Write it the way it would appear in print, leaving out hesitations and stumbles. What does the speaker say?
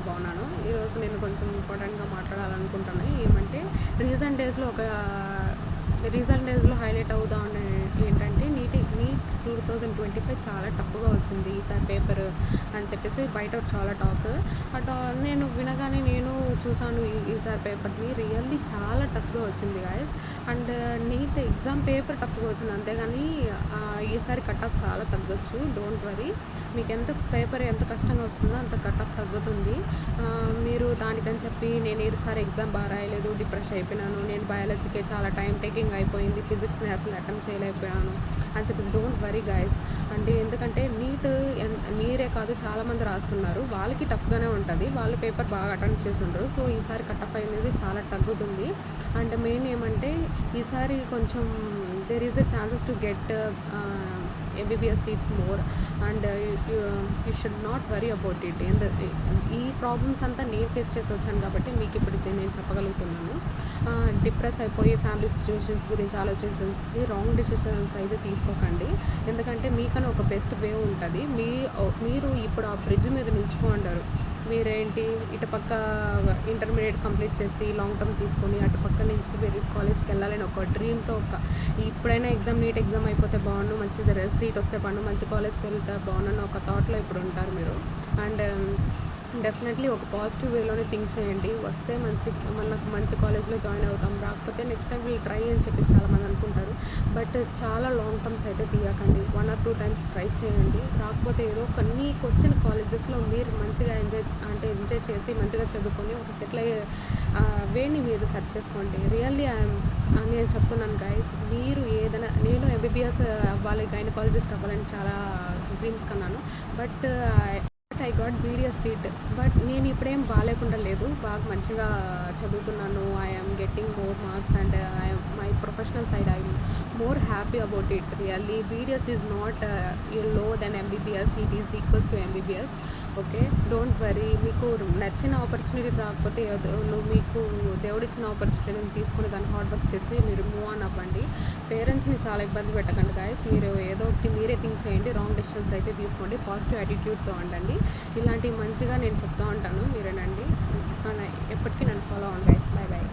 బాగున్నాను. ఈరోజు నేను కొంచెం ఇంపార్టెంట్‌గా మాట్లాడాలనుకుంటున్నా. ఏమంటే రీసెంట్ డేస్‌లో హైలైట్ అవుతా ఉన్నాయి ఏంటంటే నీట్ 2025 చాలా టఫ్‌గా వచ్చింది ఈసారి పేపర్ అని చెప్పేసి బయట చాలా టాక్. నేను వినగానే నేను చూసాను ఈసారి పేపర్‌ని. రియల్లీ చాలా టఫ్‌గా వచ్చింది guys. And NEET exam paper టఫ్‌గా వచ్చింది. అంతేగాని ఈసారి కట్ ఆఫ్ చాలా తగ్గొచ్చు. Don't worry. మీకు పేపర్ ఎంత కష్టంగా వస్తుందో అంత కట్ ఆఫ్ తగ్గుతుంది. మీరు దానికని చెప్పి నేను ఈసారి ఎగ్జామ్ బాగా రాయలేదు, డిప్రెస్ అయిపోయినాను, నేను బయాలజీకే చాలా టైం టేకింగ్ అయిపోయింది, ఫిజిక్స్ని అసలు అటెంప్ట్ చేయలేకపోయాను అని చెప్పేసి డోంట్ వరీ గైస్. అంటే ఎందుకంటే నీట్ మీరే కాదు చాలామంది రాస్తున్నారు, వాళ్ళకి టఫ్గానే ఉంటుంది, వాళ్ళు పేపర్ బాగా అటెంప్ట్ చేసి ఉండరు. సో ఈసారి కట్ ఆఫ్ అనేది చాలా తగ్గుతుంది. అండ్ మెయిన్ ఏమంటే ఈసారి కొంచెం there is a chances to get MBBS seats more. And you should not worry about it. ఈ ప్రాబ్లమ్స్ అంతా నేను ఫేస్ చేసి వచ్చాను కాబట్టి మీకు ఇప్పుడు నేను చెప్పగలుగుతున్నాను. డిప్రెస్ అయిపోయి ఫ్యామిలీ సిచ్యువేషన్స్ గురించి ఆలోచించి రాంగ్ డిసిషన్స్ అయితే తీసుకోకండి. ఎందుకంటే మీకన్నా ఒక బెస్ట్ వే ఉంటుంది. మీరు ఇప్పుడు ఆ బ్రిడ్జ్ మీద నిల్చుకుంటారు. మీరేంటి ఇటుపక్క ఇంటర్మీడియట్ కంప్లీట్ చేసి లాంగ్ టర్మ్ తీసుకొని అటుపక్క నుంచి వేరే కాలేజ్కి వెళ్ళాలని ఒక డ్రీమ్తో ఇప్పుడైనా నీట్ ఎగ్జామ్ అయిపోతే బాగుండు, మంచి సీట్ వస్తే బాగుండు, మంచి కాలేజ్కి వెళ్తే బాగుండు ఒక థాట్లో ఇప్పుడు ఉంటారు మీరు. అండ్ డెఫినెట్లీ ఒక పాజిటివ్ వేలోనే థింక్ చేయండి. వస్తే మనకు మంచి కాలేజ్లో జాయిన్ అవుతాం, రాకపోతే నెక్స్ట్ టైం వీళ్ళు ట్రై అని చెప్పేసి చాలామంది అనుకుంటారు. బట్ చాలా లాంగ్ టర్మ్స్ అయితే తీయకండి. 1 or 2 టైమ్స్ ట్రై చేయండి. రాకపోతే ఏదో మీకు వచ్చిన కాలేజెస్లో మీరు మంచిగా ఎంజాయ్ చేసి మంచిగా చదువుకొని ఒక సెటిల్ అయ్యే వేని మీరు సెర్చ్ చేసుకోండి. రియల్లీ నేను చెప్తున్నాను గైస్, మీరు ఏదైనా నేను MBBS అవ్వాలి, గైనకాలజిస్ట్ అవ్వాలని చాలా డ్రీమ్స్ కన్నాను. But I got BDS seat. But నేను ఇప్పుడేం బాగాలేకుండా లేదు, బాగా మంచిగా చదువుతున్నాను. I'm getting more marks and my professional side I'm more happy about it. Really BDS is not low then MBBS, it is equals to MBBS. Okay, don't worry. మీకు నచ్చిన opportunity రాకపోతే మీకు దేవుడిచ్చిన ఆపర్చునిటీని తీసుకుని దాన్ని హార్డ్ వర్క్ చేస్తే మీరు move on అవ్వండి. పేరెంట్స్ని చాలా ఇబ్బంది పెట్టకండి గాయస్. మీరు ఏదో ఒకటి మీరే థింక్ చేయండి, రాంగ్ డెసిషన్స్ అయితే తీసుకోండి, పాజిటివ్ యాటిట్యూడ్తో ఉండండి. ఇలాంటివి మంచిగా నేను చెప్తూ ఉంటాను, మీరేనండి. ఎప్పటికీ నన్ను ఫాలో అవ్వండి గైస్. By by.